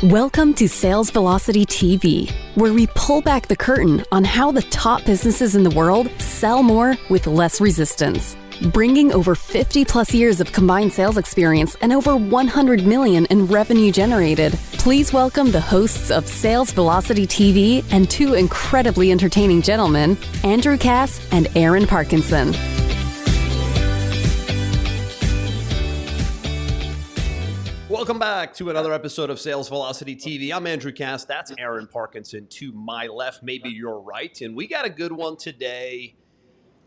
Welcome to Sales Velocity TV, where we pull back the curtain on how the top businesses in the world sell more with less resistance. Bringing over 50 plus years of combined sales experience and over 100 million in revenue generated, please welcome the hosts of Sales Velocity TV and two incredibly entertaining gentlemen, Andrew Cass and Aaron Parkinson. Welcome back to another episode of Sales Velocity TV. I'm Andrew Cass. That's Aaron Parkinson to my left, maybe your right. And we got a good one today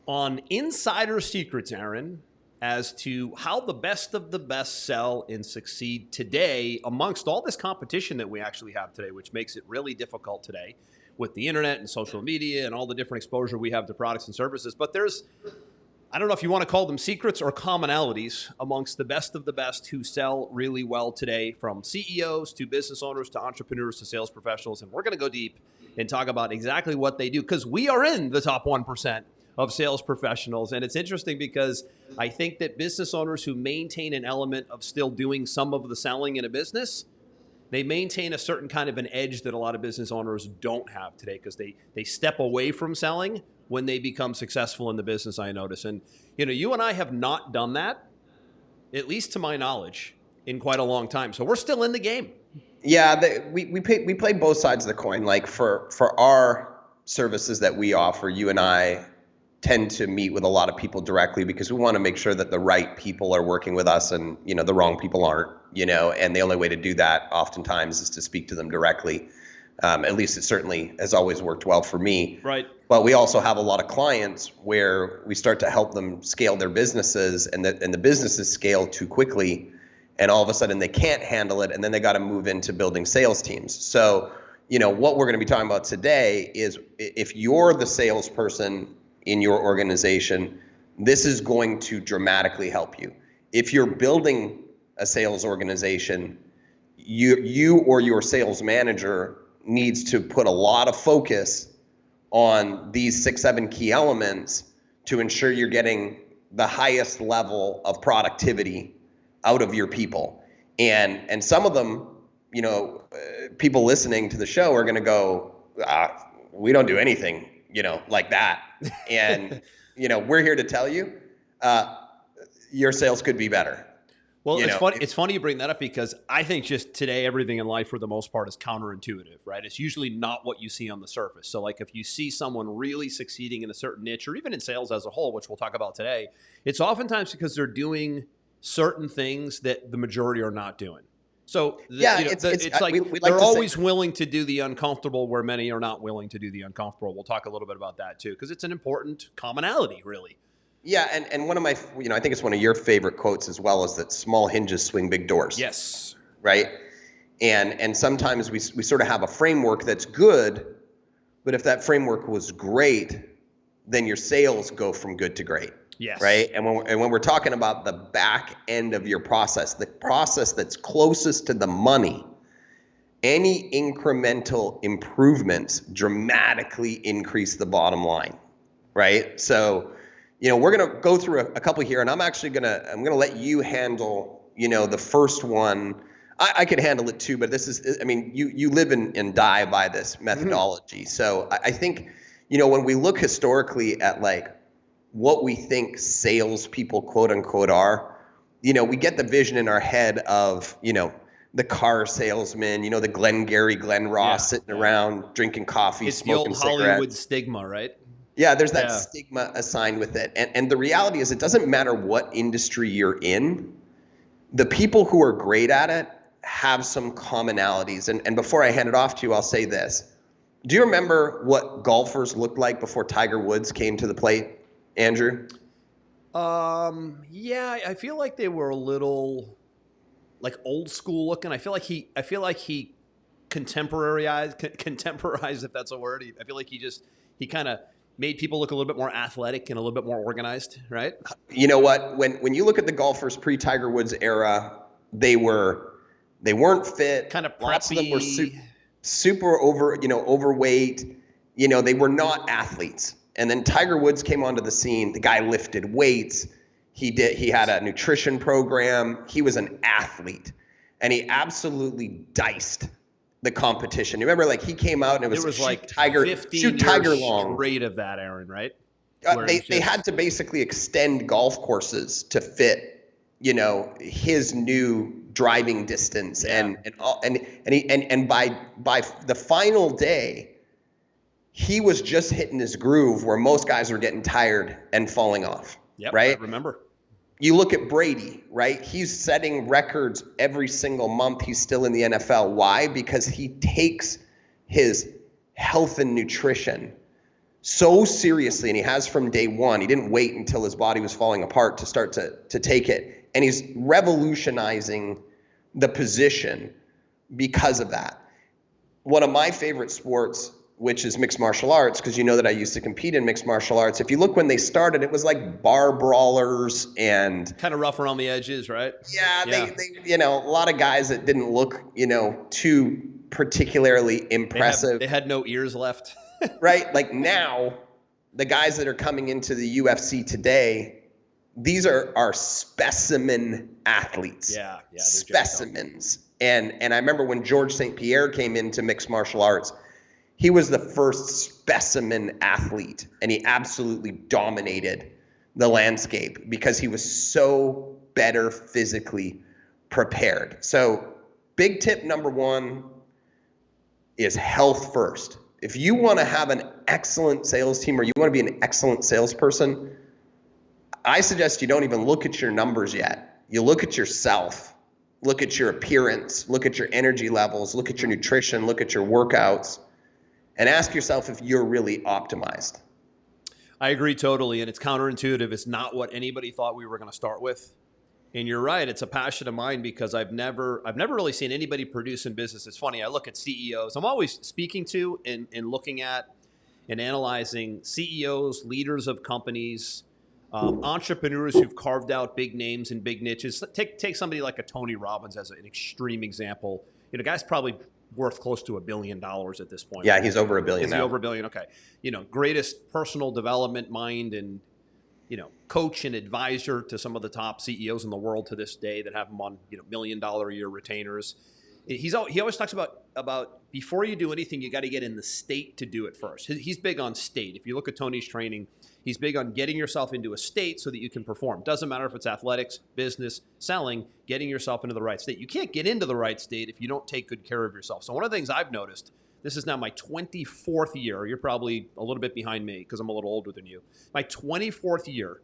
on insider secrets, Aaron, as to how the best of the best sell and succeed today amongst all this competition that we actually have today, which makes it really difficult today with the internet and social media and all the different exposure we have to products and services. But there's, I don't know if you want to call them secrets or commonalities amongst the best of the best who sell really well today, from CEOs to business owners to entrepreneurs to sales professionals. And we're going to go deep and talk about exactly what they do, because we are in the top 1% of sales professionals. And it's interesting because I think that business owners who maintain an element of still doing some of the selling in a business, they maintain a certain kind of an edge that a lot of business owners don't have today, because they step away from selling when they become successful in the business, I notice. And, you know, you and I have not done that, at least to my knowledge, in quite a long time. So we're still in the game. Yeah, we play both sides of the coin. Like for our services that we offer, you and I tend to meet with a lot of people directly because we want to make sure that the right people are working with us and, you know, the wrong people aren't, you know, and the only way to do that oftentimes is to speak to them directly. At least it certainly has always worked well for me. Right. But we also have a lot of clients where we start to help them scale their businesses, and the businesses scale too quickly, and all of a sudden they can't handle it, and then they got to move into building sales teams. So, you know, what we're going to be talking about today is, if you're the salesperson in your organization, this is going to dramatically help you. If you're building a sales organization, you or your sales manager needs to put a lot of focus on these 6-7 key elements to ensure you're getting the highest level of productivity out of your people. And some of them, you know, people listening to the show are going to go, we don't do anything, you know, like that. And, you know, we're here to tell you, your sales could be better. Well, it's funny you bring that up, because I think just today everything in life for the most part is counterintuitive, right? It's usually not what you see on the surface. So like if you see someone really succeeding in a certain niche, or even in sales as a whole, which we'll talk about today, it's oftentimes because they're doing certain things that the majority are not doing. So it's like they're always willing to do the uncomfortable where many are not willing to do the uncomfortable. We'll talk a little bit about that too, because it's an important commonality, really. Yeah, and one of my, you know, I think it's one of your favorite quotes as well, is that small hinges swing big doors. Yes. Right? And sometimes we sort of have a framework that's good, but if that framework was great, then your sales go from good to great. Yes. Right? And when we're talking about the back end of your process, the process that's closest to the money, any incremental improvements dramatically increase the bottom line. Right? So, you know, we're going to go through a couple here, and I'm going to let you handle, you know, the first one. I could handle it too, but this is, I mean, you live and die by this methodology. Mm-hmm. So I think, you know, when we look historically at like what we think salespeople, quote unquote, are, you know, we get the vision in our head of, you know, the car salesman, you know, the Glenn Ross sitting around drinking coffee, it's smoking the old cigarettes. Hollywood stigma, right? Yeah, there's that stigma assigned with it. And the reality is, it doesn't matter what industry you're in. The people who are great at it have some commonalities. And before I hand it off to you, I'll say this. Do you remember what golfers looked like before Tiger Woods came to the plate, Andrew? Yeah, I feel like they were a little like old school looking. I feel like he contemporarized, if that's a word. I feel like he kind of made people look a little bit more athletic and a little bit more organized, right? You know what? When you look at the golfers pre-Tiger Woods era, they weren't fit. Kind of preppy. Lots of them were super overweight. You know, they were not athletes. And then Tiger Woods came onto the scene. The guy lifted weights. He had a nutrition program. He was an athlete, and he absolutely diced the competition. You remember, like, he came out and it was like Tiger 15 Tiger years long. straight of that, Aaron, right? They had to basically extend golf courses to fit, his new driving distance, and by the final day, he was just hitting his groove where most guys were getting tired and falling off. Yep, right? I remember. You look at Brady, right? He's setting records every single month. He's still in the NFL. Why? Because he takes his health and nutrition so seriously, and he has from day one. He didn't wait until his body was falling apart to start to take it. And he's revolutionizing the position because of that. One of my favorite sports, which is mixed martial arts, because you know that I used to compete in mixed martial arts. If you look when they started, it was like bar brawlers and kind of rough around the edges, right? Yeah. They a lot of guys that didn't look, too particularly impressive. They had no ears left. Right? Like now, the guys that are coming into the UFC today, these are specimen athletes. Yeah, specimens. And I remember when George St. Pierre came into mixed martial arts, he was the first specimen athlete, and he absolutely dominated the landscape because he was so better physically prepared. So big tip number one is health first. If you want to have an excellent sales team, or you want to be an excellent salesperson, I suggest you don't even look at your numbers yet. You look at yourself, look at your appearance, look at your energy levels, look at your nutrition, look at your workouts, and ask yourself if you're really optimized. I agree totally, and it's counterintuitive. It's not what anybody thought we were going to start with. And you're right, it's a passion of mine because I've never really seen anybody produce in business. It's funny, I look at CEOs. I'm always speaking to and looking at and analyzing CEOs, leaders of companies, entrepreneurs who've carved out big names and big niches. Take somebody like a Tony Robbins as an extreme example. Guy's probably worth close to $1 billion at this point. Yeah, he's over $1 billion now. Is he over $1 billion? Okay. Greatest personal development mind and coach and advisor to some of the top CEOs in the world to this day that have him on, $1 million a year retainers. He always talks about before you do anything, you got to get in the state to do it first. He's big on state. If you look at Tony's training, he's big on getting yourself into a state so that you can perform. Doesn't matter if it's athletics, business, selling, getting yourself into the right state. You can't get into the right state if you don't take good care of yourself. So one of the things I've noticed, this is now my 24th year. You're probably a little bit behind me because I'm a little older than you. My 24th year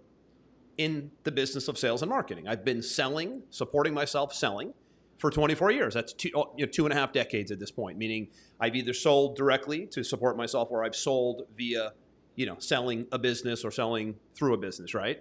in the business of sales and marketing. I've been selling, supporting myself selling for 24 years. That's 2.5 decades at this point, meaning I've either sold directly to support myself or I've sold via, selling a business or selling through a business, right?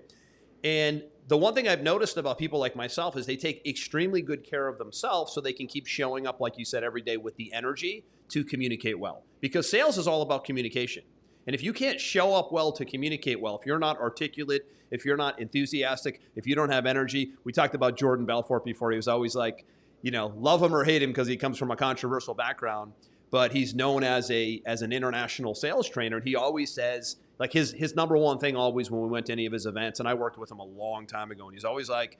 And the one thing I've noticed about people like myself is they take extremely good care of themselves so they can keep showing up, like you said, every day with the energy to communicate well. Because sales is all about communication. And if you can't show up well to communicate well, if you're not articulate, if you're not enthusiastic, if you don't have energy, we talked about Jordan Belfort before. He was always like, love him or hate him because he comes from a controversial background, but he's known as an international sales trainer. And he always says, like his number one thing always when we went to any of his events, and I worked with him a long time ago, and he's always like,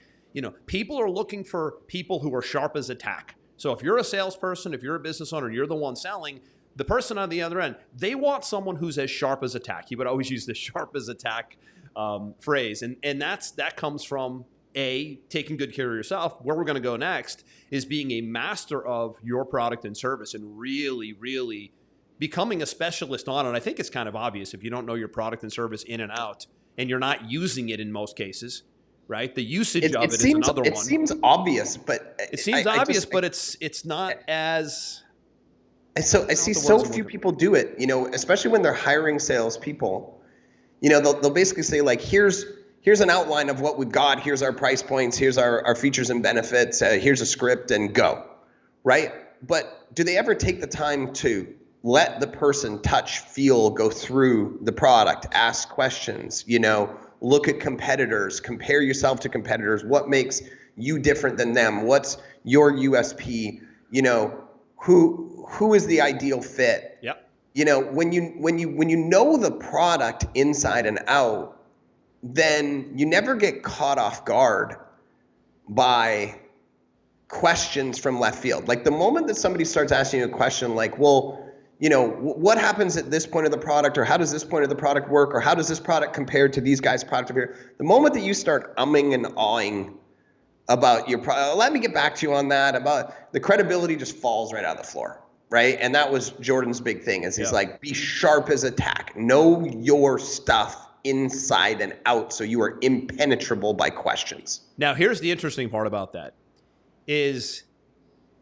people are looking for people who are sharp as a tack. So if you're a salesperson, if you're a business owner, you're the one selling, the person on the other end, they want someone who's as sharp as a tack. He would always use the sharp as a tack phrase. And that comes from taking good care of yourself. Where we're going to go next is being a master of your product and service and really, really becoming a specialist on it. I think it's kind of obvious if you don't know your product and service in and out and you're not using it in most cases, right? The usage of it is another one. It seems obvious, but it seems obvious, but it's not as... So I see so few people do it, especially when they're hiring salespeople. They'll basically say, like, here's an outline of what we've got. Here's our price points. Here's our features and benefits. Here's a script and go, right? But do they ever take the time to let the person touch, feel, go through the product, ask questions, look at competitors, compare yourself to competitors. What makes you different than them? What's your USP? Who is the ideal fit? Yep. When you know the product inside and out, then you never get caught off guard by questions from left field. Like the moment that somebody starts asking you a question like, well, you know, what happens at this point of the product, or how does this point of the product work, or how does this product compare to these guys' product over here? The moment that you start umming and awing about your product, let me get back to you on that, about the credibility just falls right out of the floor, right? And that was Jordan's big thing, is he's like, be sharp as a tack, know your stuff inside and out so you are impenetrable by questions. Now, here's the interesting part about that is,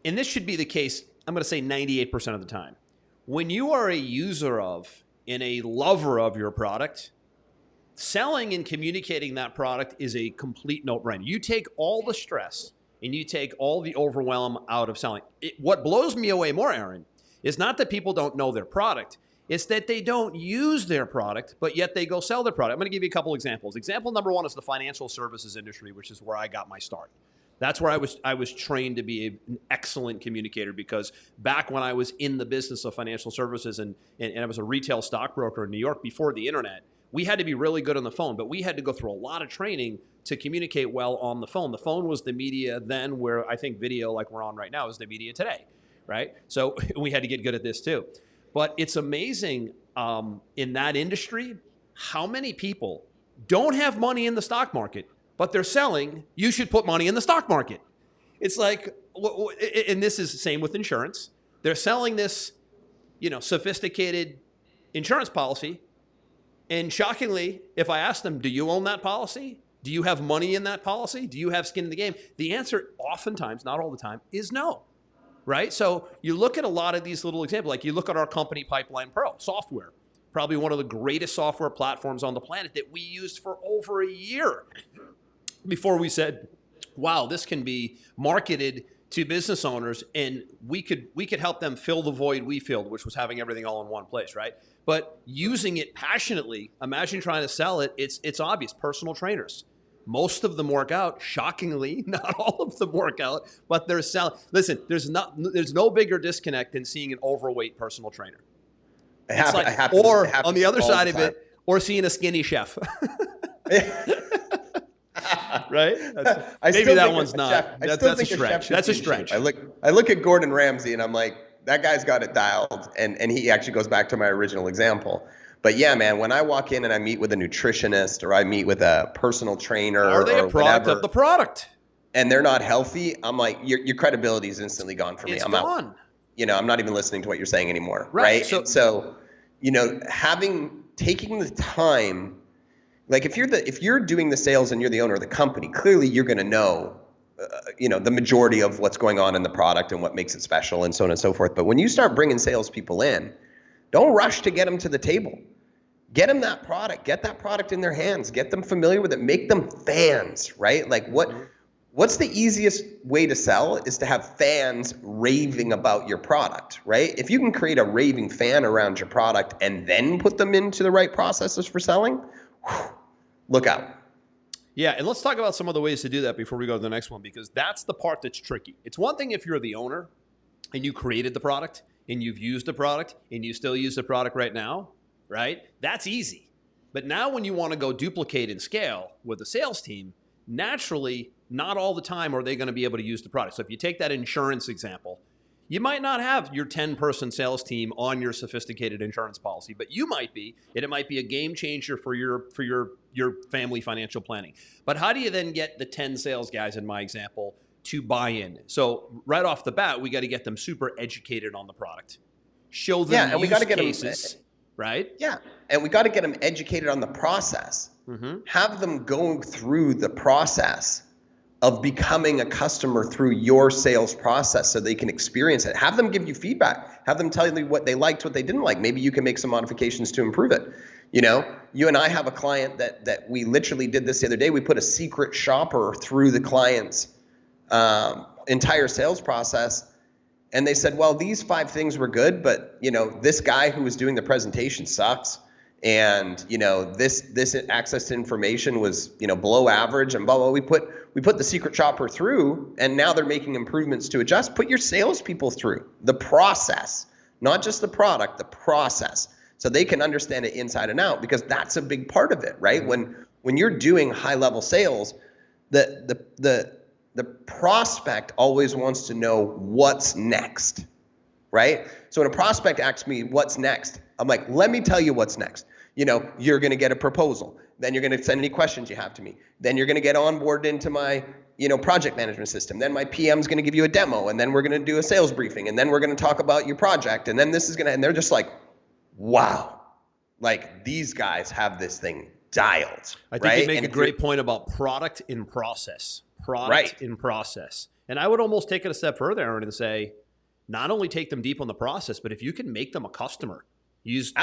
and this should be the case, I'm going to say 98% of the time, when you are a user of and a lover of your product, selling and communicating that product is a complete no-brainer. You take all the stress and you take all the overwhelm out of selling. What blows me away more, Aaron, is not that people don't know their product. It's that they don't use their product, but yet they go sell their product. I'm going to give you a couple examples. Example number one is the financial services industry, which is where I got my start. That's where I was trained to be an excellent communicator, because back when I was in the business of financial services and I was a retail stockbroker in New York before the internet, we had to be really good on the phone, but we had to go through a lot of training to communicate well on the phone. The phone was the media then, where I think video like we're on right now is the media today, right? So we had to get good at this too. But it's amazing in that industry how many people don't have money in the stock market, but they're selling, you should put money in the stock market. It's like, and this is the same with insurance. They're selling this, you know, sophisticated insurance policy. And shockingly, if I ask them, do you own that policy? Do you have money in that policy? Do you have skin in the game? The answer oftentimes, not all the time, is no, right? So you look at a lot of these little examples, like you look at our company, Pipeline Pro software, probably one of the greatest software platforms on the planet that we used for over a year before we said, wow, this can be marketed to business owners and we could help them fill the void we filled, which was having everything all in one place, right? But using it passionately, imagine trying to sell it, it's obvious. Personal trainers. Most of them work out. Shockingly, not all of them work out, but they're selling. Listen, there's no bigger disconnect than seeing an overweight personal trainer. Or on the other side of it, or seeing a skinny chef. Right? Maybe that one's not. That's a stretch. That's a stretch. I look at Gordon Ramsay and I'm like, that guy's got it dialed. And he actually goes back to my original example. But yeah, man, when I walk in and I meet with a nutritionist or I meet with a personal trainer, are they a product of the product? And they're not healthy, I'm like, your credibility is instantly gone for me. I'm gone. Out. You know, I'm not even listening to what you're saying anymore. Right. So, you know, taking the time, like if you're doing the sales and you're the owner of the company, clearly you're going to know, you know, the majority of what's going on in the product and what makes it special and so on and so forth. But when you start bringing salespeople in, don't rush to get them to the table. Get them that product. Get that product in their hands. Get them familiar with it. Make them fans, right? Like what's the easiest way to sell is to have fans raving about your product, right? If you can create a raving fan around your product and then put them into the right processes for selling, look out. Yeah, and let's talk about some of the ways to do that before we go to the next one, because that's the part that's tricky. It's one thing if you're the owner and you created the product and you've used the product and you still use the product right now, right? That's easy. But now when you want to go duplicate and scale with a sales team, naturally, not all the time are they going to be able to use the product. So if you take that insurance example, you might not have your 10-person sales team on your sophisticated insurance policy, but you might be, and it might be a game changer for your family financial planning. But how do you then get the 10 sales guys in my example to buy in? So right off the bat, we got to get them super educated on the product. Show them and we got to get cases, them, right? Yeah, and we got to get them educated on the process. Mm-hmm. Have them go through the process of becoming a customer through your sales process so they can experience it. Have them give you feedback. Have them tell you what they liked, what they didn't like. Maybe you can make some modifications to improve it. You know, you and I have a client that we literally did this the other day. We put a secret shopper through the client's entire sales process. And they said, well, these 5 things were good, but, you know, this guy who was doing the presentation sucks. And, you know, this access to information was, you know, below average and blah, blah. We put the secret shopper through, and now they're making improvements to adjust. Put your salespeople through the process, not just the product, the process, so they can understand it inside and out, because that's a big part of it, right? When you're doing high level sales, the the prospect always wants to know what's next, right? So when a prospect asks me what's next, I'm like, let me tell you what's next. You're going to get a proposal. Then you're going to send any questions you have to me. Then you're going to get onboarded into my, project management system. Then my PM's going to give you a demo, and then we're going to do a sales briefing, and then we're going to talk about your project, and then this is going to, and they're just like, wow, like these guys have this thing dialed. I think you make a great point about product in process. Product in process. And I would almost take it a step further, Aaron, and say, not only take them deep on the process, but if you can make them a customer.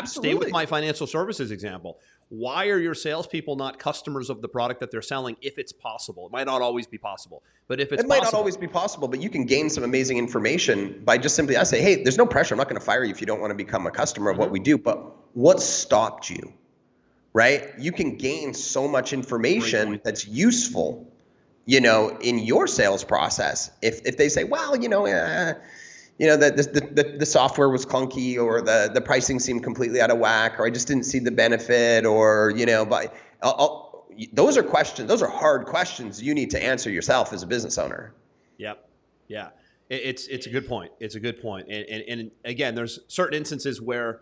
Stay with my financial services example. Why are your salespeople not customers of the product that they're selling if it's possible? It might not always be possible, but if it's possible. It might not always be possible, but you can gain some amazing information by just simply, I say, hey, there's no pressure. I'm not going to fire you if you don't want to become a customer of what we do, but what stopped you, right? You can gain so much information that's useful, in your sales process. If they say, well, the software was clunky, or the pricing seemed completely out of whack, or I just didn't see the benefit, or, but those are questions. Those are hard questions you need to answer yourself as a business owner. Yep. Yeah. It's a good point. It's a good point. And again, there's certain instances where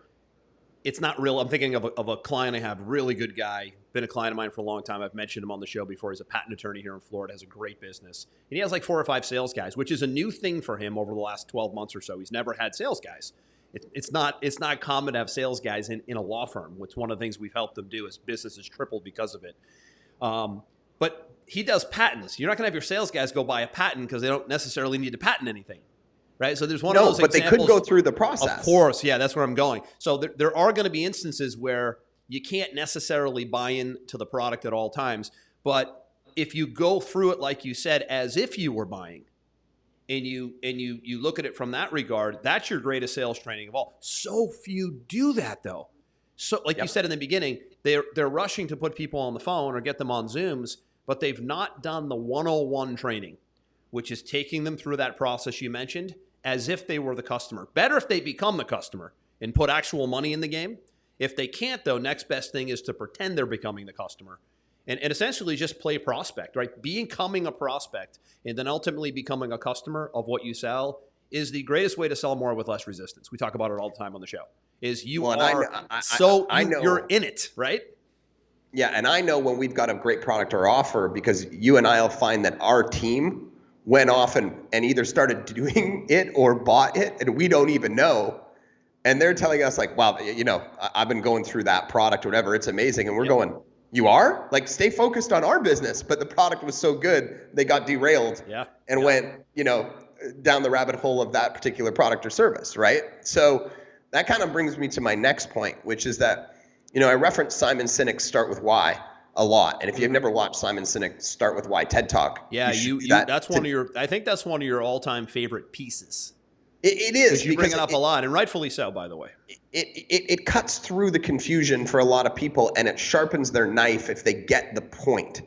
it's not real. I'm thinking of a client I have, really good guy, been a client of mine for a long time. I've mentioned him on the show before. He's a patent attorney here in Florida, has a great business. And he has like 4 or 5 sales guys, which is a new thing for him over the last 12 months or so. He's never had sales guys. It's not common to have sales guys in a law firm, which one of the things we've helped them do is business has tripled because of it. But he does patents. You're not going to have your sales guys go buy a patent because they don't necessarily need to patent anything. Right. So there's one of those examples. No, but they could go through the process. Of course. Yeah, that's where I'm going. So there are going to be instances where you can't necessarily buy into the product at all times. But if you go through it, like you said, as if you were buying, and you look at it from that regard, that's your greatest sales training of all. So few do that, though. So like you said in the beginning, they're rushing to put people on the phone or get them on Zooms, but they've not done the 101 training, which is taking them through that process you mentioned, as if they were the customer. Better if they become the customer and put actual money in the game. If they can't, though, next best thing is to pretend they're becoming the customer and essentially just play prospect, right? Becoming a prospect and then ultimately becoming a customer of what you sell is the greatest way to sell more with less resistance. We talk about it all the time on the show. You're in it, right? Yeah, and I know when we've got a great product or offer, because you and I will find that our team went off and either started doing it or bought it, and we don't even know. And they're telling us like, wow, I've been going through that product or whatever. It's amazing. And we're going, you are? Like, stay focused on our business. But the product was so good, they got derailed and went, down the rabbit hole of that particular product or service, right? So that kind of brings me to my next point, which is that, I reference Simon Sinek's Start With Why a lot. And if you've never watched Simon Sinek's Start With Why TED Talk, that's one of your, I think that's one of your all-time favorite pieces. It is. You bring it up a lot, and rightfully so, by the way. It cuts through the confusion for a lot of people, and it sharpens their knife if they get the point.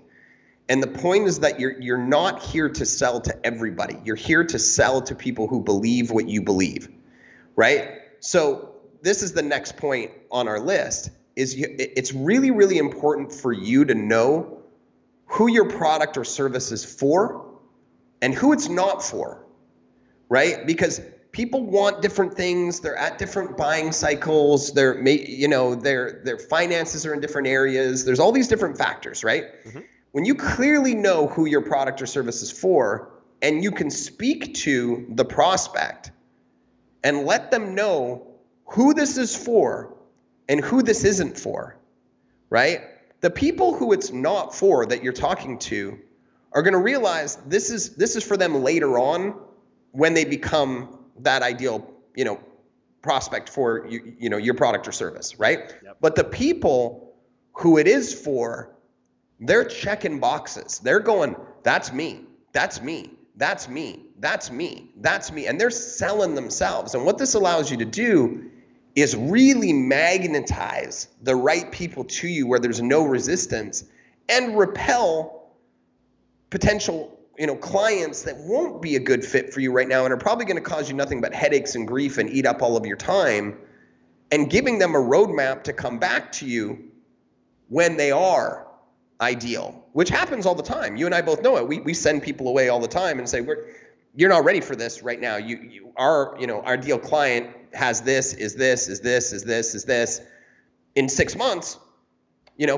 And the point is that you're not here to sell to everybody. You're here to sell to people who believe what you believe, right? So this is the next point on our list. It's really, really important for you to know who your product or service is for and who it's not for, right? Because people want different things. They're at different buying cycles. Their finances are in different areas. There's all these different factors, right? Mm-hmm. When you clearly know who your product or service is for, and you can speak to the prospect and let them know who this is for and who this isn't for, right? The people who it's not for that you're talking to are going to realize this is for them later on when they become that ideal, prospect for your product or service, right? Yep. But the people who it is for, they're checking boxes. They're going, that's me, that's me, that's me, that's me, that's me, and they're selling themselves. And what this allows you to do is really magnetize the right people to you where there's no resistance and repel potential, clients that won't be a good fit for you right now and are probably going to cause you nothing but headaches and grief and eat up all of your time, and giving them a roadmap to come back to you when they are ideal, which happens all the time. You and I both know it. We send people away all the time and say, you're not ready for this right now. Our ideal client has this, is this, is this, is this, is this. In 6 months,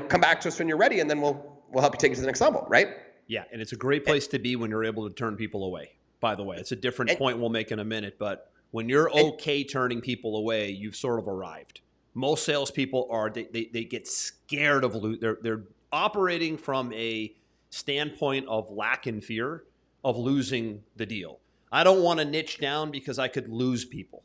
come back to us when you're ready, and then we'll help you take it to the next level, right? Yeah, and it's a great place to be when you're able to turn people away. By the way, it's a different point we'll make in a minute, but when you're okay turning people away, you've sort of arrived. Most salespeople they get scared of they're operating from a standpoint of lack and fear of losing the deal. I don't want to niche down because I could lose people.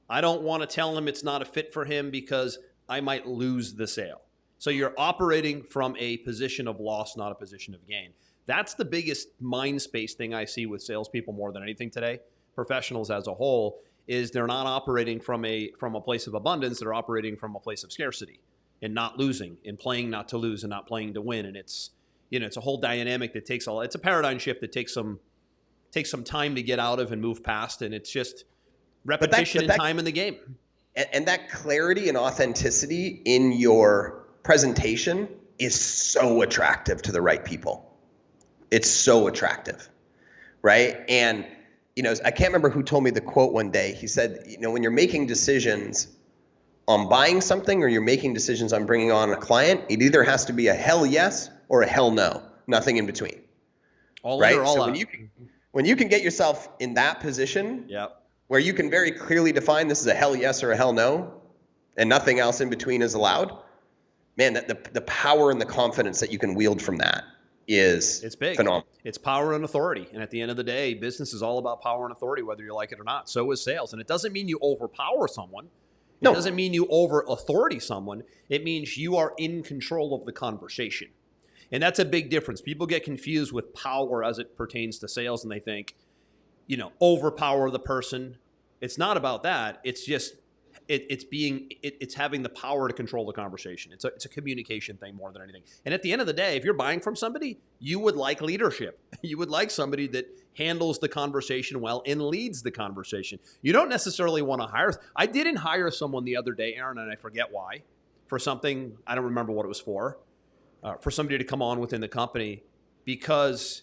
I don't want to tell him it's not a fit for him because I might lose the sale. So you're operating from a position of loss, not a position of gain. That's the biggest mind space thing I see with salespeople more than anything today. Professionals as a whole is they're not operating from a place of abundance. They're operating from a place of scarcity and not losing and playing not to lose and not playing to win. And it's a whole dynamic that it's a paradigm shift that takes some time to get out of and move past. And it's just repetition and time in the game. And that clarity and authenticity in your presentation is so attractive to the right people. It's so attractive, right? And, I can't remember who told me the quote one day. He said, when you're making decisions on buying something or you're making decisions on bringing on a client, it either has to be a hell yes or a hell no, nothing in between. All right? All out. When you can get yourself in that position, where you can very clearly define this is a hell yes or a hell no, and nothing else in between is allowed, man, the power and the confidence that you can wield from that it's big. Phenomenal. It's power and authority. And at the end of the day, business is all about power and authority, whether you like it or not. So is sales. And it doesn't mean you overpower someone. It doesn't mean you over authority someone. It means you are in control of the conversation. And that's a big difference. People get confused with power as it pertains to sales, and they think, overpower the person. It's not about that. It's just it's having the power to control the conversation. It's a communication thing more than anything. And at the end of the day, if you're buying from somebody, you would like leadership. You would like somebody that handles the conversation well and leads the conversation. You don't necessarily want to hire. I didn't hire someone the other day, Aaron, and I forget why, for something, I don't remember what it was for somebody to come on within the company because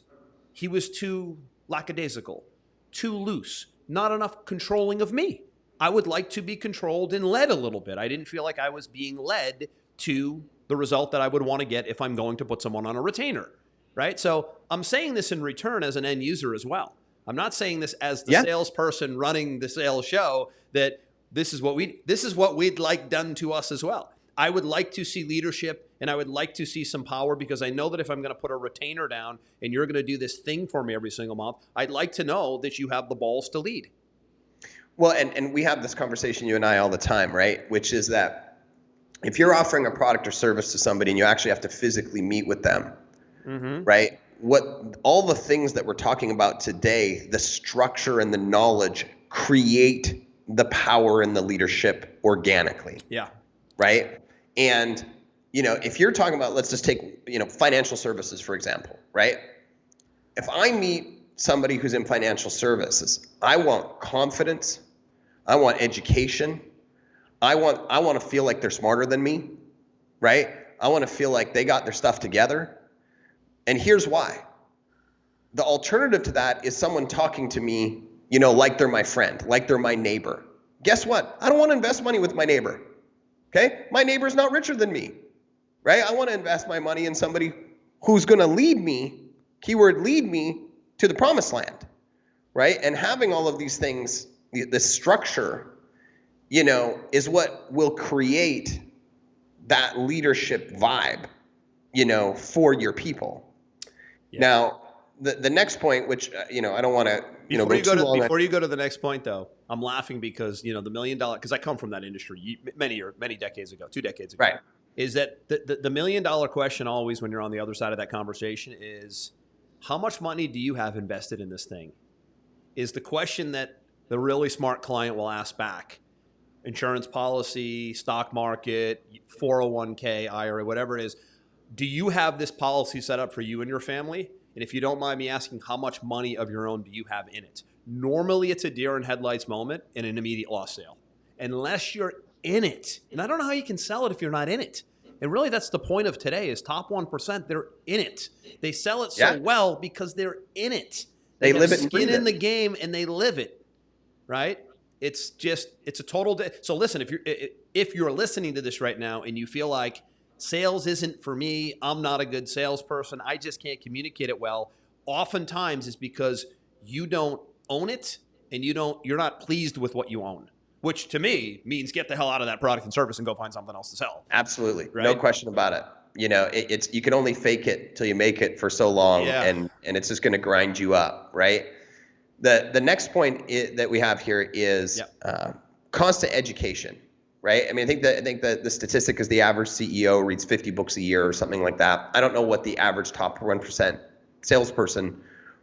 he was too lackadaisical, too loose, not enough controlling of me. I would like to be controlled and led a little bit. I didn't feel like I was being led to the result that I would want to get if I'm going to put someone on a retainer, right? So I'm saying this in return as an end user as well. I'm not saying this as the salesperson running the sales show that this is what we'd like done to us as well. I would like to see leadership and I would like to see some power because I know that if I'm going to put a retainer down and you're going to do this thing for me every single month, I'd like to know that you have the balls to lead. Well, and we have this conversation, you and I, all the time, right? Which is that if you're offering a product or service to somebody and you actually have to physically meet with them, right? All the things that we're talking about today, the structure and the knowledge create the power and the leadership organically. Yeah. Right? And, if you're talking about, let's just take, financial services, for example, right? If I meet somebody who's in financial services, I want confidence. I want education. I want to feel like they're smarter than me, right? I want to feel like they got their stuff together. And here's why. The alternative to that is someone talking to me, like they're my friend, like they're my neighbor. Guess what? I don't want to invest money with my neighbor. Okay? My neighbor's not richer than me, right? I want to invest my money in somebody who's going to lead me, keyword lead me, to the promised land, right? And having all of these things, this structure, is what will create that leadership vibe, for your people. Yeah. Now, the next point, which, I don't want to, Before you go to the next point, though, I'm laughing because, the $1 million, because I come from that industry many decades ago, 2 decades ago. Right. Is that the $1 million question always when you're on the other side of that conversation is, how much money do you have invested in this thing? Is the question that the really smart client will ask back. Insurance policy, stock market, 401k, IRA, whatever it is. Do you have this policy set up for you and your family? And if you don't mind me asking, how much money of your own do you have in it? Normally, it's a deer in headlights moment and an immediate loss sale. Unless you're in it. And I don't know how you can sell it if you're not in it. And really that's the point of today is top 1%, they're in it. They sell it Yeah. so well because they're in it. They have live it and skin breathe in it. the game and they live it, right? It's a total. So listen, if you're listening to this right now and you feel like sales isn't for me, I'm not a good salesperson, I just can't communicate it well, oftentimes it's because you don't own it and you're not pleased with what you own, which to me means get the hell out of that product and service and go find something else to sell. Absolutely. Right? No question about it. You know, it's you can only fake it till you make it for so long, Yeah. and it's just going to grind you up, right? The next point that we have here is constant education, right? I mean, I think that the statistic is the average CEO reads 50 books a year or something like that. I don't know what the average top 1% salesperson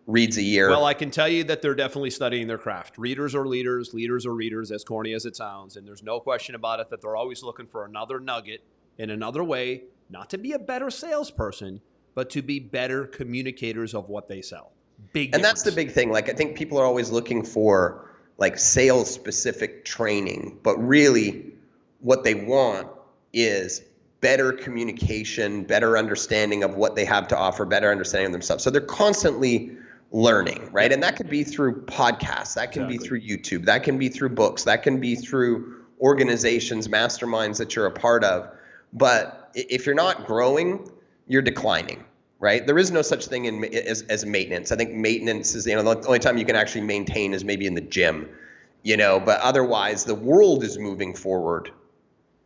reads a year. Well, I can tell you that they're definitely studying their craft. Readers are leaders, leaders are readers, as corny as it sounds. And there's no question about it that they're always looking for another nugget in another way, not to be a better salesperson, but to be better communicators of what they sell. Big difference. And that's the big thing. Like, I think people are always looking for like sales specific training, but really what they want is better communication, better understanding of what they have to offer, better understanding of themselves. So they're constantly learning, right? And that could be through podcasts, that can be through YouTube, that can be through books, that can be through organizations, masterminds that you're a part of. But if you're not growing, you're declining, right? There is no such thing as maintenance. I think maintenance is, the only time you can actually maintain is maybe in the gym, but otherwise the world is moving forward.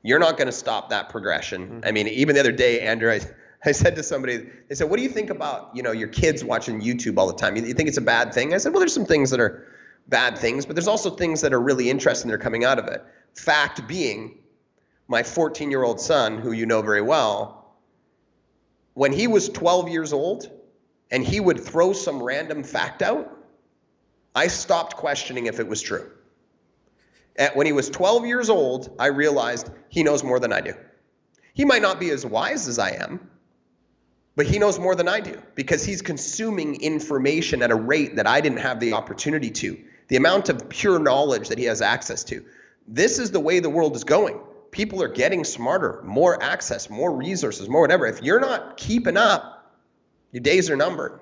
You're not going to stop that progression. Mm-hmm. I mean, even the other day, Andrew, I said to somebody, they said, what do you think about, your kids watching YouTube all the time? You think it's a bad thing? I said, well, there's some things that are bad things, but there's also things that are really interesting that are coming out of it. Fact being, my 14-year-old son, who you know very well, when he was 12 years old and he would throw some random fact out, I stopped questioning if it was true. When he was 12 years old, I realized he knows more than I do. He might not be as wise as I am, but he knows more than I do because he's consuming information at a rate that I didn't have the opportunity to. The amount of pure knowledge that he has access to. This is the way the world is going. People are getting smarter, more access, more resources, more whatever. If you're not keeping up, your days are numbered.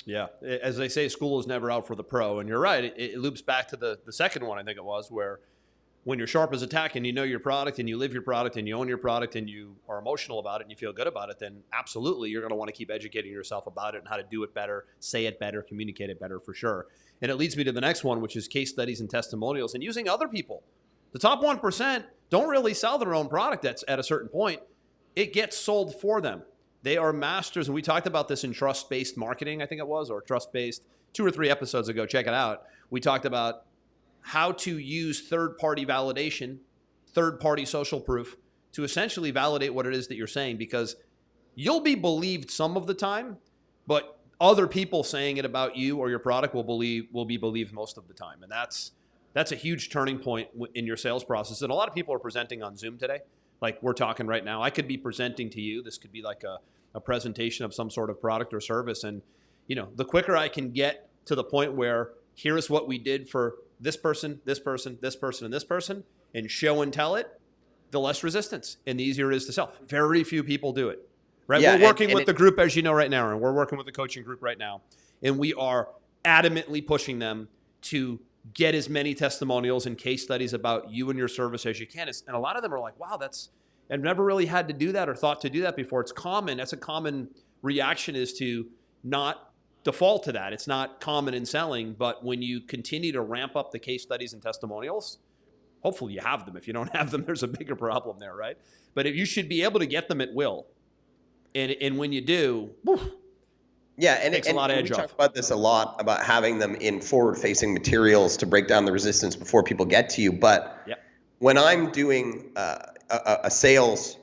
Yeah. As they say, school is never out for the pro. And you're right. It loops back to the second one, I think it was, where when you're sharp as a tack and you know your product and you live your product and you own your product and you are emotional about it and you feel good about it, then absolutely you're going to want to keep educating yourself about it and how to do it better, say it better, communicate it better for sure. And it leads me to the next one, which is case studies and testimonials and using other people. The top 1% don't really sell their own product at a certain point. It gets sold for them. They are masters, and we talked about this in trust-based marketing, I think it was, or trust-based 2 or 3 episodes ago. Check it out. We talked about how to use third-party validation, third-party social proof to essentially validate what it is that you're saying, because you'll be believed some of the time, but other people saying it about you or your product will be believed most of the time. And that's a huge turning point in your sales process. And a lot of people are presenting on Zoom today. Like we're talking right now, I could be presenting to you. This could be like a presentation of some sort of product or service. And, the quicker I can get to the point where here's what we did for this person, this person, this person, and this person, and show and tell it, the less resistance and the easier it is to sell. Very few people do it, right? Yeah, we're working with the group, as you know, right now, and we're working with the coaching group right now. And we are adamantly pushing them to get as many testimonials and case studies about you and your service as you can. And a lot of them are like, wow, I've never really had to do that or thought to do that before. It's common. That's a common reaction, is to not default to that. It's not common in selling, but when you continue to ramp up the case studies and testimonials, hopefully you have them. If you don't have them, there's a bigger problem there, right? But if you should be able to get them at will. And when you do, yeah, and takes a lot of edge we off. talk about this a lot, about having them in forward-facing materials to break down the resistance before people get to you. But when I'm doing a sales,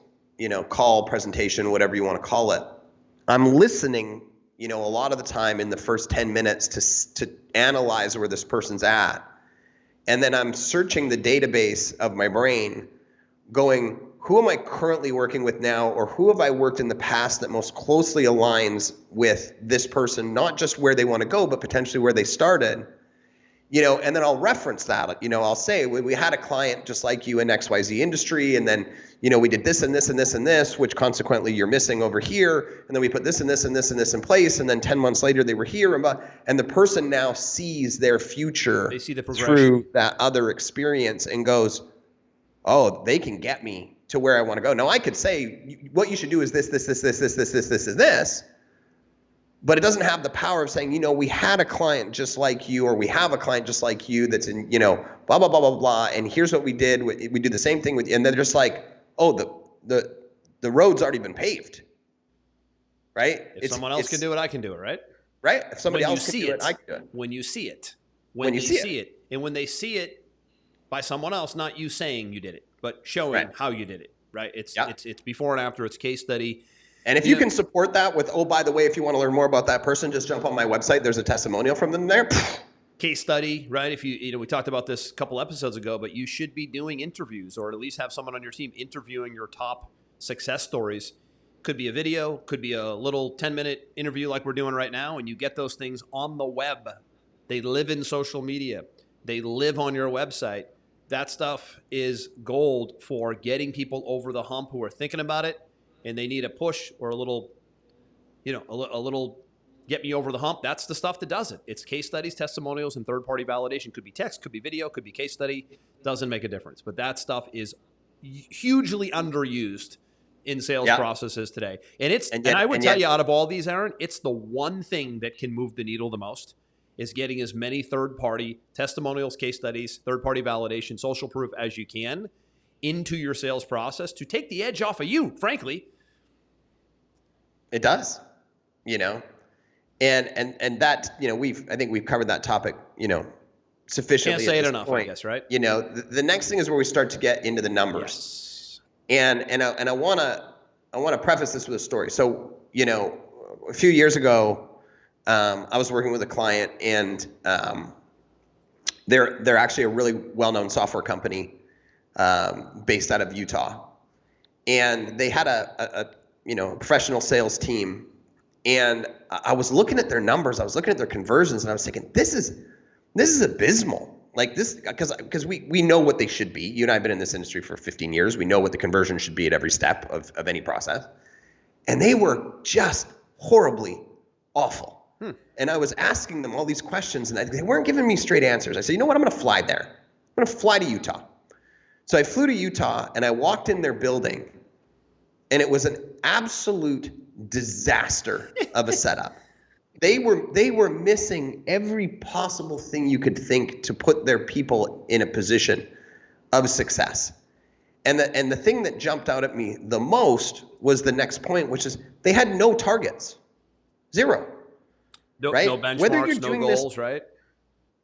call, presentation, whatever you want to call it, I'm listening, a lot of the time in the first 10 minutes to analyze where this person's at. And then I'm searching the database of my brain going, who am I currently working with now, or who have I worked in the past that most closely aligns with this person, not just where they want to go, but potentially where they started. And then I'll reference that. I'll say we had a client just like you in XYZ industry, and then we did this and this and this and this, which consequently you're missing over here, and then we put this and this and this and this in place, and then 10 months later they were here, and the person now sees their future, they see the progression through that other experience and goes, oh, they can get me to where I want to go. Now I could say what you should do is this, this. But it doesn't have the power of saying, we had a client just like you, or we have a client just like you that's in, blah, blah, blah, blah, blah. And here's what we did. We do the same thing with, and they're just like, oh, the road's already been paved. Right? If someone else can do it, I can do it, right? Right? If somebody else can do it, I can do it. When you see it. When you see it. And when they see it by someone else, not you saying you did it, but showing how you did it, right? It's before and after, it's case study. And if you can support that with, oh, by the way, if you want to learn more about that person, just jump on my website. There's a testimonial from them there. Case study, right? If we talked about this a couple episodes ago, but you should be doing interviews, or at least have someone on your team interviewing your top success stories. Could be a video, could be a little 10-minute interview like we're doing right now, and you get those things on the web. They live in social media. They live on your website. That stuff is gold for getting people over the hump who are thinking about it, and they need a push or a little get me over the hump. That's the stuff that does it. It's case studies, testimonials, and third-party validation. Could be text, could be video, could be case study. Doesn't make a difference. But that stuff is hugely underused in sales processes today. And I would tell you, out of all these, Aaron, it's the one thing that can move the needle the most, is getting as many third-party testimonials, case studies, third-party validation, social proof as you can into your sales process to take the edge off of you, frankly. It does, and that, I think we've covered that topic, sufficiently. Can't say it enough, point. I guess, right? The next thing is where we start to get into the numbers. Yes. And I want to preface this with a story. So, a few years ago, I was working with a client, and they're actually a really well-known software company based out of Utah, and they had a professional sales team. And I was looking at their numbers, I was looking at their conversions, and I was thinking, this is abysmal. Like this, because we know what they should be. You and I have been in this industry for 15 years. We know what the conversion should be at every step of any process. And they were just horribly awful. And I was asking them all these questions, and they weren't giving me straight answers. I said, you know what, I'm going to fly there. I'm going to fly to Utah. So I flew to Utah, and I walked in their building, and it was an absolute disaster of a setup. They were missing every possible thing you could think to put their people in a position of success. And the thing that jumped out at me the most was the next point, which is they had no targets. Zero. Right? No benchmarks, no goals, right?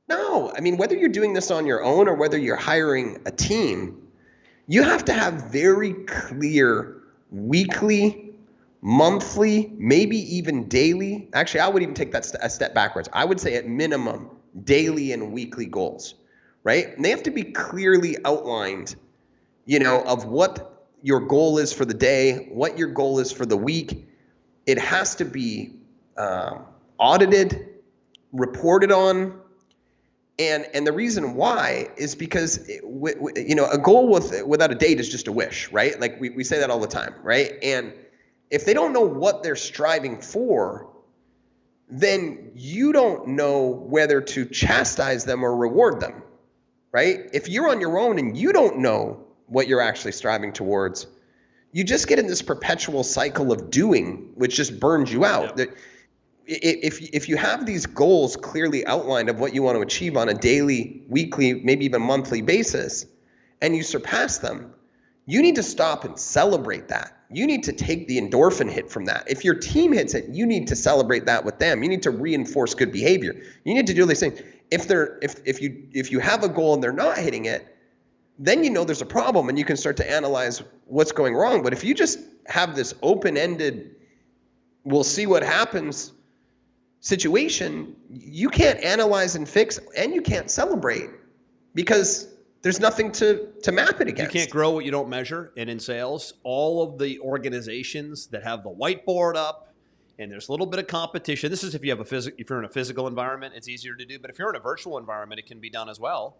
No. I mean, whether you're doing this on your own or whether you're hiring a team, you have to have very clear weekly, monthly, maybe even daily. Actually, I would even take that a step backwards. I would say at minimum daily and weekly goals, right? And they have to be clearly outlined, of what your goal is for the day, what your goal is for the week. It has to be audited, reported on. And the reason why is because, a goal without a date is just a wish, right? Like we say that all the time, right? And if they don't know what they're striving for, then you don't know whether to chastise them or reward them, right? If you're on your own and you don't know what you're actually striving towards, you just get in this perpetual cycle of doing, which just burns you out. Yep. If you have these goals clearly outlined of what you want to achieve on a daily, weekly, maybe even monthly basis, and you surpass them, you need to stop and celebrate that. You need to take the endorphin hit from that. If your team hits it, you need to celebrate that with them. You need to reinforce good behavior. You need to do these things. If you have a goal and they're not hitting it, then there's a problem and you can start to analyze what's going wrong. But if you just have this open-ended, we'll see what happens situation, you can't analyze and fix, and you can't celebrate because there's nothing to map it against. You can't grow what you don't measure. And in sales, all of the organizations that have the whiteboard up and there's a little bit of competition. This is if you have if you're in a physical environment, it's easier to do. But if you're in a virtual environment, it can be done as well.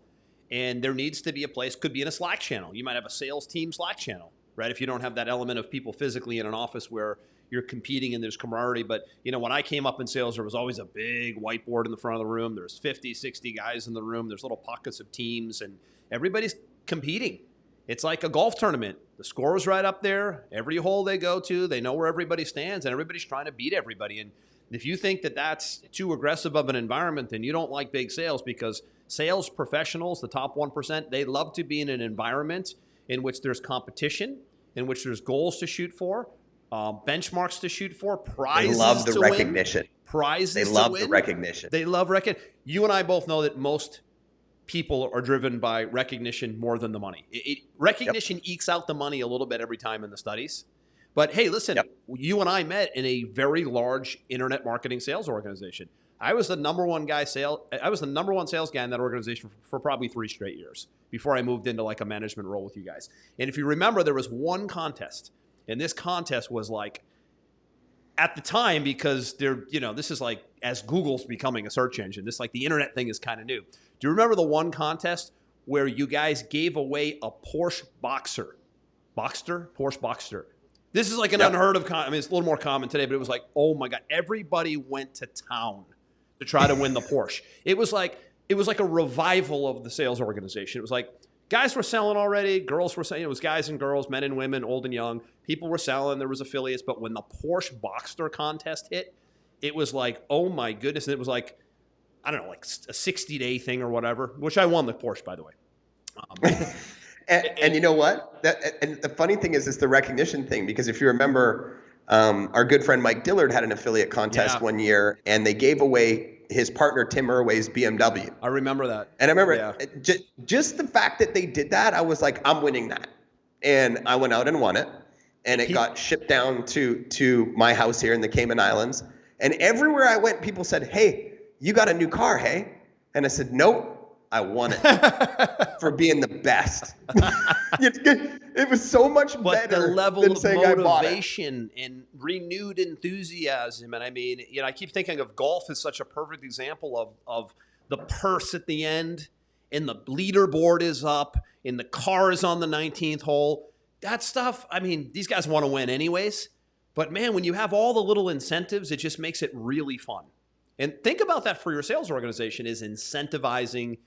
And there needs to be a place, could be in a Slack channel. You might have a sales team Slack channel, right? If you don't have that element of people physically in an office where you're competing and there's camaraderie. But, when I came up in sales, there was always a big whiteboard in the front of the room. There's 50, 60 guys in the room. There's little pockets of teams, and everybody's competing. It's like a golf tournament. The score is right up there. Every hole they go to, they know where everybody stands, and everybody's trying to beat everybody. And if you think that that's too aggressive of an environment, then you don't like big sales, because sales professionals, the top 1%, they love to be in an environment in which there's competition, in which there's goals to shoot for, benchmarks to shoot for, prizes to win. They love the recognition. Prizes to win. They love the recognition. They love recognition. You and I both know that most people are driven by recognition more than the money. Recognition ekes out the money a little bit every time in the studies. But hey, listen, you and I met in a very large internet marketing sales organization. I was the number one sales guy in that organization for probably 3 straight years before I moved into like a management role with you guys. And if you remember, there was one contest, and this contest was like, at the time, because this is like as Google's becoming a search engine, this like the internet thing is kind of new. Do you remember the one contest where you guys gave away a Porsche Boxster? Porsche Boxster. This is like an unheard of, it's a little more common today, but it was like, oh my God, everybody went to town to try to win the Porsche. It was like a revival of the sales organization. It was like guys were selling already, girls were selling. It was guys and girls, men and women, old and young. People were selling. There was affiliates. But when the Porsche Boxster contest hit, it was like, oh my goodness. And it was like, I don't know, like a 60-day thing or whatever, which I won the Porsche, by the way. And you know what? And the funny thing is the recognition thing, because if you remember, our good friend Mike Dillard had an affiliate contest one year, and they gave away his partner Tim Irway's BMW. I remember that. And I remember just the fact that they did that, I was like, I'm winning that. And I went out and won it. And it got shipped down to my house here in the Cayman Islands. And everywhere I went, people said, hey, you got a new car, hey? And I said, nope. I won it for being the best. It was so much better. But the level than of saying motivation and renewed enthusiasm, and I mean, I keep thinking of golf as such a perfect example of the purse at the end, and the leaderboard is up, and the car is on the 19th hole. That stuff, I mean, these guys want to win anyways. But man, when you have all the little incentives, it just makes it really fun. And think about that for your sales organization, is incentivizing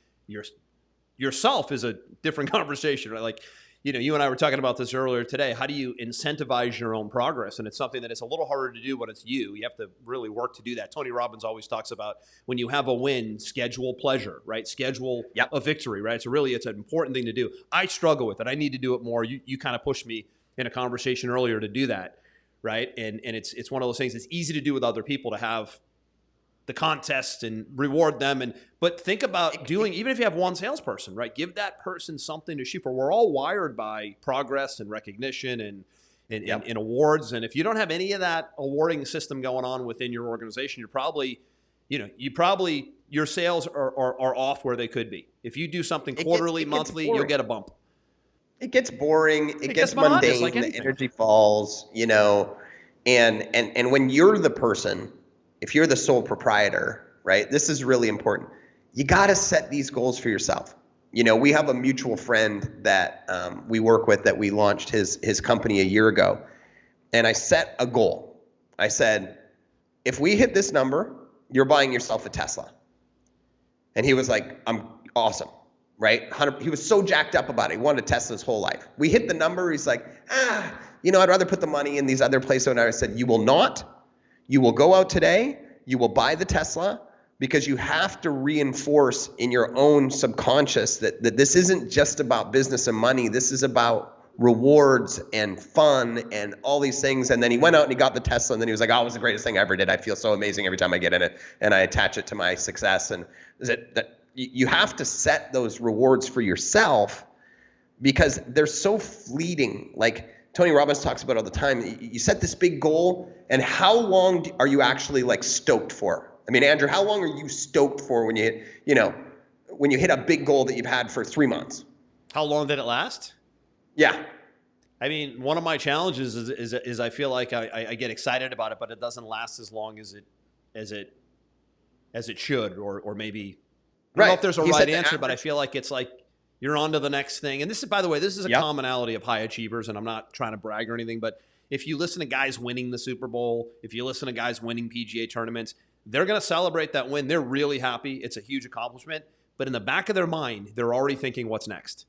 yourself is a different conversation, right? Like, you and I were talking about this earlier today. How do you incentivize your own progress? And it's something that it's a little harder to do when it's you. You have to really work to do that. Tony Robbins always talks about when you have a win, schedule pleasure, right? Schedule a victory, right? So really, it's an important thing to do. I struggle with it. I need to do it more. You kind of pushed me in a conversation earlier to do that, right? And it's one of those things that's easy to do with other people, to have the contest and reward them. But think about doing, even if you have one salesperson, right? Give that person something to shoot for. We're all wired by progress and recognition and awards. And if you don't have any of that awarding system going on within your organization, you're probably, your sales are off where they could be. If you do something quarterly, monthly, you'll get a bump. It gets boring. It gets mundane. Like the energy falls, and when you're the person, if you're the sole proprietor, right, this is really important. You got to set these goals for yourself. We have a mutual friend that we work with that we launched his company a year ago. And I set a goal. I said, if we hit this number, you're buying yourself a Tesla. And he was like, I'm awesome, right? He was so jacked up about it. He wanted a Tesla his whole life. We hit the number. He's like, I'd rather put the money in these other places. And I said, you will not. You will go out today, you will buy the Tesla, because you have to reinforce in your own subconscious that this isn't just about business and money. This is about rewards and fun and all these things. And then he went out and he got the Tesla, and then he was like, oh, it was the greatest thing I ever did. I feel so amazing every time I get in it, and I attach it to my success. And that you have to set those rewards for yourself, because they're so fleeting. Like Tony Robbins talks about all the time, you set this big goal, and how long are you actually like stoked for? I mean, Andrew, how long are you stoked for when you hit a big goal that you've had for 3 months? How long did it last? Yeah. I mean, one of my challenges is I feel like I get excited about it, but it doesn't last as long as it should, or maybe I don't know if there's a right answer, but I feel like it's like you're on to the next thing. And this is, by the way, this is a commonality of high achievers, and I'm not trying to brag or anything, but if you listen to guys winning the Super Bowl, if you listen to guys winning PGA tournaments, they're going to celebrate that win. They're really happy. It's a huge accomplishment. But in the back of their mind, they're already thinking what's next.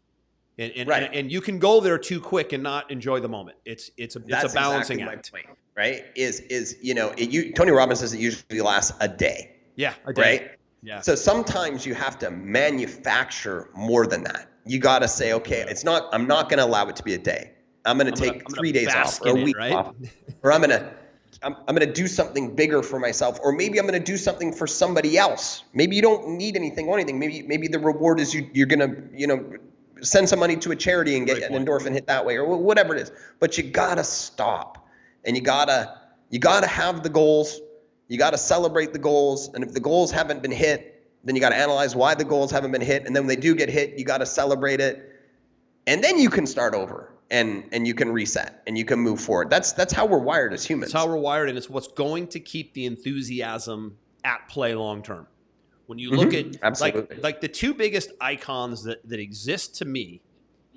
And you can go there too quick and not enjoy the moment. It's a balancing act. My point, right? Tony Robbins says it usually lasts a day. Yeah, a day. Right? Yeah. So sometimes you have to manufacture more than that. You got to say, okay, I'm not going to allow it to be a day. I'm going to take 3 days off or a week off, or I'm going to do something bigger for myself, or maybe I'm going to do something for somebody else. Maybe you don't need anything or anything. Maybe the reward is you're going to, send some money to a charity and get an endorphin hit that way, or whatever it is. But you got to stop, and you got to have the goals. You got to celebrate the goals. And if the goals haven't been hit, then you got to analyze why the goals haven't been hit. And then when they do get hit, you got to celebrate it. And then you can start over and you can reset and you can move forward. That's how we're wired as humans. That's how we're wired. And it's what's going to keep the enthusiasm at play long term. When you look at like the two biggest icons that exist to me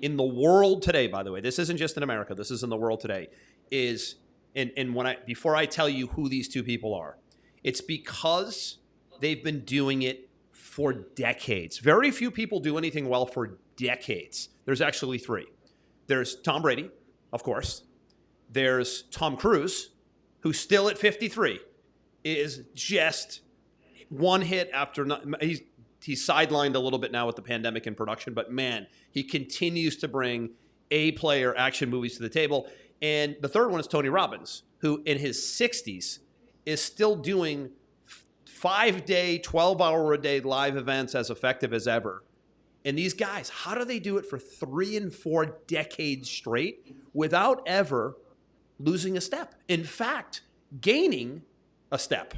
in the world today, by the way, this isn't just in America, this is in the world today, is and before I tell you who these two people are, it's because they've been doing it for decades. Very few people do anything well for decades. There's actually three. There's Tom Brady, of course. There's Tom Cruise, who's still at 53, is just one hit after he's sidelined a little bit now with the pandemic and production, but man, he continues to bring A-player action movies to the table. And the third one is Tony Robbins, who in his 60s is still doing 5-day, 12-hour-a-day live events as effective as ever. And these guys, how do they do it for 3 and 4 decades straight without ever losing a step? In fact, gaining a step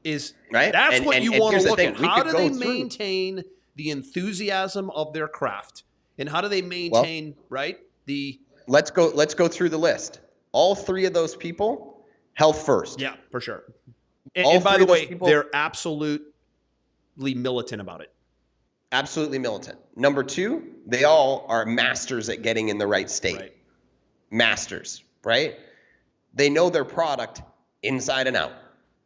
is right. That's what you want to look at. How do they maintain the enthusiasm of their craft, and how do they maintain the? Let's go through the list. All three of those people, health first. Yeah, for sure. And by the way, they're absolutely militant about it. Absolutely militant. Number 2, they all are masters at getting in the right state. Right. Masters, right? They know their product inside and out.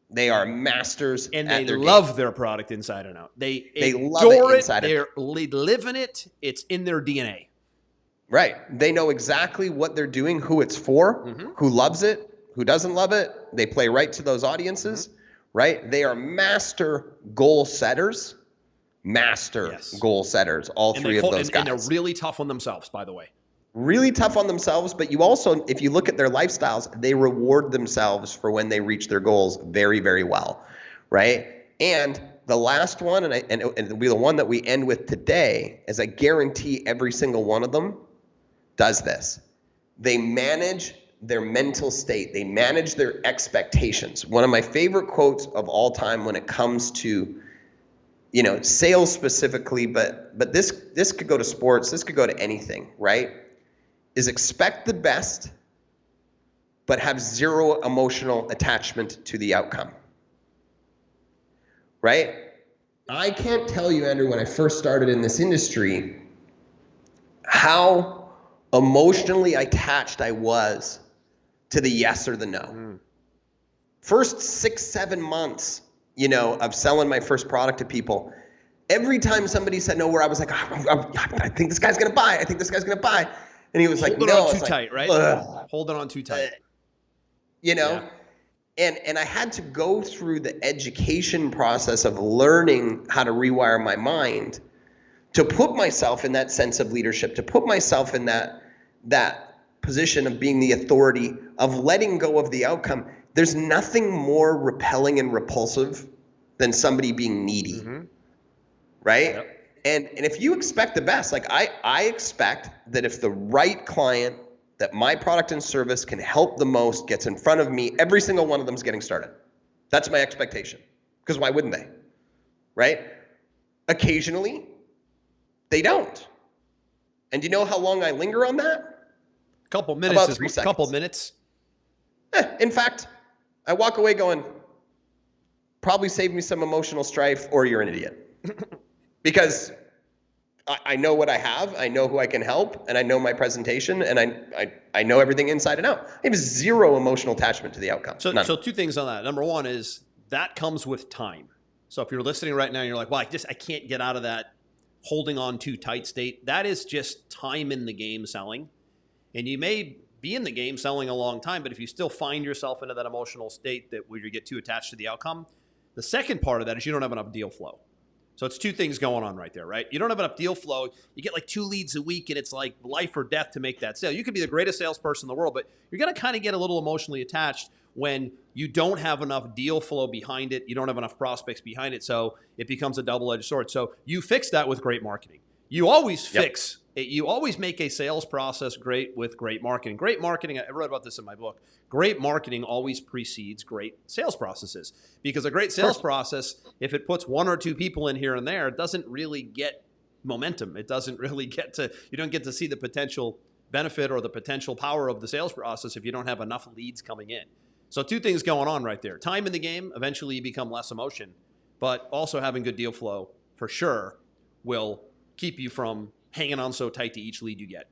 They are masters and they love their product inside and out. They love it inside and out. They live in it. It's in their DNA. Right. They know exactly what they're doing, who it's for, who loves it, who doesn't love it. They play right to those audiences, right? They are master goal setters. Goal setters, all three of those guys. And they're really tough on themselves, by the way. Really tough on themselves, but you also, if you look at their lifestyles, they reward themselves for when they reach their goals very, very well, right? And the last one, and it'll be the one that we end with today, is I guarantee every single one of them does this. They manage their mental state. They manage their expectations. One of my favorite quotes of all time when it comes to sales specifically, but this could go to sports, this could go to anything, right? Is expect the best, but have zero emotional attachment to the outcome, right? I can't tell you, Andrew, when I first started in this industry, how emotionally attached I was to the yes or the no. First 6-7 months, of selling my first product to people, every time somebody said no, where I was like, I think this guy's going to buy. I think this guy's going to buy. And he was like, no. Hold it on too tight, right? Hold it on too tight. Yeah. And I had to go through the education process of learning how to rewire my mind to put myself in that sense of leadership, to put myself in that position of being the authority, of letting go of the outcome. There's nothing more repelling and repulsive than somebody being needy, right? Yep. And if you expect the best, like I expect that if the right client that my product and service can help the most gets in front of me, every single one of them is getting started. That's my expectation. Because why wouldn't they? Right? Occasionally, they don't. And do you know how long I linger on that? Couple minutes About is 3 a seconds. couple minutes. In fact, I walk away going, probably save me some emotional strife, or you're an idiot. Because I know what I have, I know who I can help, and I know my presentation, and I know everything inside and out. I have zero emotional attachment to the outcome. So None. two things on that. Number one is that comes with time. So if you're listening right now and you're like, well, I can't get out of that holding on too tight state. That is just time in the game selling. And you may be in the game selling a long time, but if you still find yourself into that emotional state that where you get too attached to the outcome, the second part of that is you don't have enough deal flow. So it's two things going on right there, right? You don't have enough deal flow. You get like 2 leads a week, and it's like life or death to make that sale. You could be the greatest salesperson in the world, but you're going to kind of get a little emotionally attached when you don't have enough deal flow behind it. You don't have enough prospects behind it, so it becomes a double-edged sword. So you fix that with great marketing. You always fix it. You always make a sales process great with great marketing. Great marketing, I wrote about this in my book. Great marketing always precedes great sales processes, because a great sales process, if it puts 1 or 2 people in here and there, it doesn't really get momentum. It doesn't really get to, you don't get to see the potential benefit or the potential power of the sales process if you don't have enough leads coming in. So 2 things going on right there. Time in the game, eventually you become less emotion, but also having good deal flow for sure will keep you from hanging on so tight to each lead you get.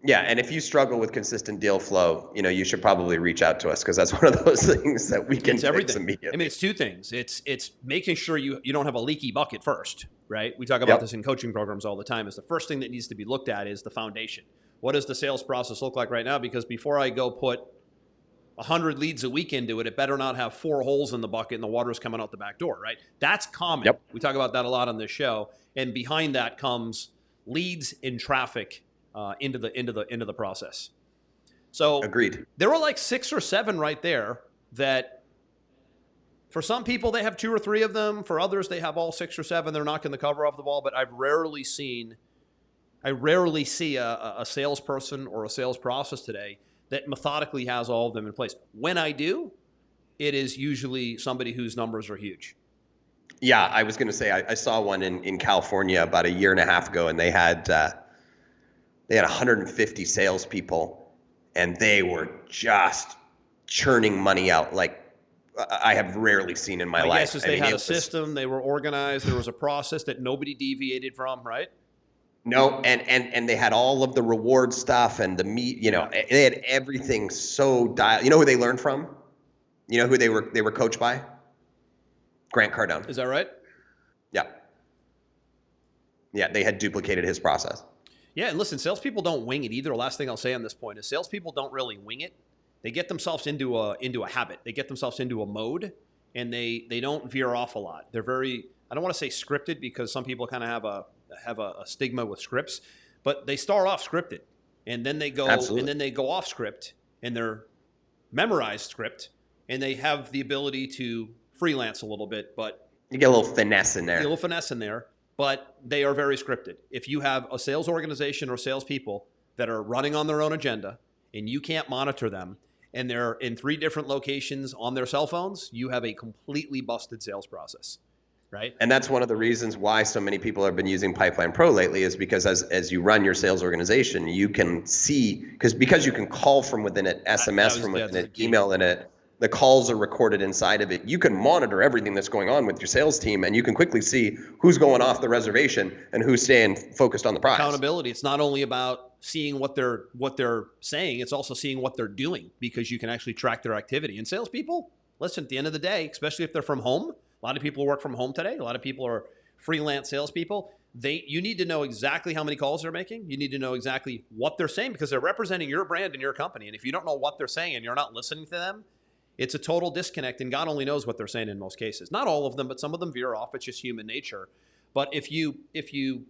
Yeah, and if you struggle with consistent deal flow, you should probably reach out to us, because that's one of those things that we can fix immediately. I mean, it's 2 things. It's making sure you don't have a leaky bucket first, right? We talk about this in coaching programs all the time. Is the first thing that needs to be looked at is the foundation. What does the sales process look like right now? Because before I go put 100 leads a week into it, it better not have 4 holes in the bucket and the water's coming out the back door, right? That's common. Yep. We talk about that a lot on this show. And behind that comes leads and traffic into the process. So agreed. There were like 6 or 7 right there that for some people they have 2 or 3 of them. For others they have all 6 or 7. They're knocking the cover off the ball. But I rarely see a salesperson or a sales process today that methodically has all of them in place. When I do, it is usually somebody whose numbers are huge. Yeah, I was going to say I saw one in California about a year and a half ago, and they had 150 salespeople, and they were just churning money out like I have rarely seen in my life. My guess is they had a system, they were organized, there was a process that nobody deviated from, right? No, and they had all of the reward stuff and the meat, they had everything so dialed. You know who they learned from? You know who they were coached by? Grant Cardone. Is that right? Yeah. Yeah, they had duplicated his process. Yeah, and listen, salespeople don't wing it either. The last thing I'll say on this point is salespeople don't really wing it. They get themselves into a habit. They get themselves into a mode, and they don't veer off a lot. They're very, I don't want to say scripted, because some people kind of have a stigma with scripts, but they start off scripted, and then they go Absolutely. and then they go off script, and they're memorized script, and they have the ability to freelance a little bit, but you get a little finesse in there. a little finesse in there, but they are very scripted. If you have a sales organization or salespeople that are running on their own agenda and you can't monitor them, and they're in 3 different locations on their cell phones, you have a completely busted sales process, right? And that's one of the reasons why so many people have been using Pipeline Pro lately, is because as you run your sales organization, you can see, because you can call from within it, SMS from within it, email in it. The calls are recorded inside of it. You can monitor everything that's going on with your sales team, and you can quickly see who's going off the reservation and who's staying focused on the prize. Accountability. It's not only about seeing what they're saying, it's also seeing what they're doing, because you can actually track their activity. And salespeople, listen, at the end of the day, especially if they're from home, a lot of people work from home today. A lot of people are freelance salespeople. You need to know exactly how many calls they're making. You need to know exactly what they're saying, because they're representing your brand and your company. And if you don't know what they're saying and you're not listening to them, it's a total disconnect, and God only knows what they're saying in most cases. Not all of them, but some of them veer off. It's just human nature. But if you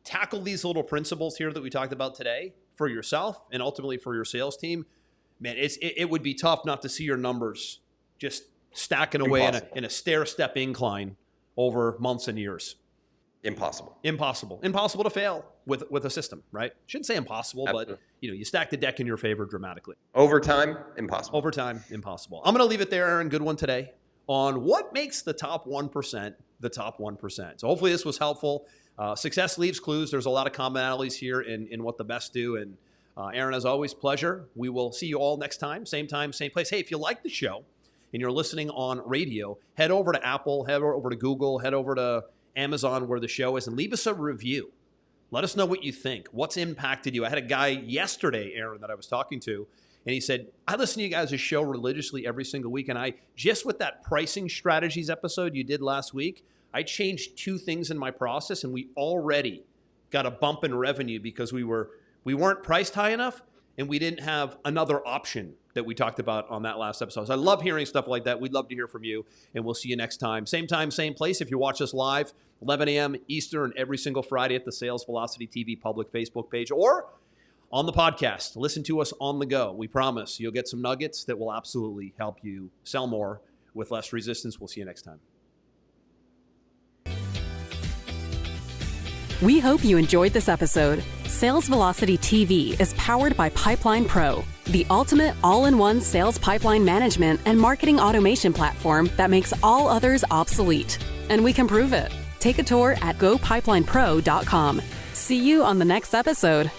tackle these little principles here that we talked about today for yourself and ultimately for your sales team, man, it would be tough not to see your numbers just stacking away in a stair-step incline over months and years. Impossible to fail with a system, right? Shouldn't say impossible, Absolutely. But you stack the deck in your favor dramatically. Overtime, impossible. I'm going to leave it there, Aaron. Good one today on what makes the top 1% the top 1%. So hopefully this was helpful. Success leaves clues. There's a lot of commonalities here in what the best do, and Aaron, as always, pleasure. We will see you all next time, same place. Hey, if you like the show and you're listening on radio, head over to Apple, head over to Google, head over to Amazon where the show is, and leave us a review. Let us know what you think. What's impacted you? I had a guy yesterday, Aaron, that I was talking to, and he said, I listen to you guys' show religiously every single week, and I, just with that pricing strategies episode you did last week, I changed 2 things in my process, and we already got a bump in revenue because we weren't priced high enough, and we didn't have another option that we talked about on that last episode. So I love hearing stuff like that. We'd love to hear from you, and we'll see you next time. Same place. If you watch us live, 11 a.m. Eastern every single Friday at the Sales Velocity TV public Facebook page or on the podcast. Listen to us on the go. We promise you'll get some nuggets that will absolutely help you sell more with less resistance. We'll see you next time. We hope you enjoyed this episode. Sales Velocity TV is powered by Pipeline Pro, the ultimate all-in-one sales pipeline management and marketing automation platform that makes all others obsolete. And we can prove it. Take a tour at gopipelinepro.com. See you on the next episode.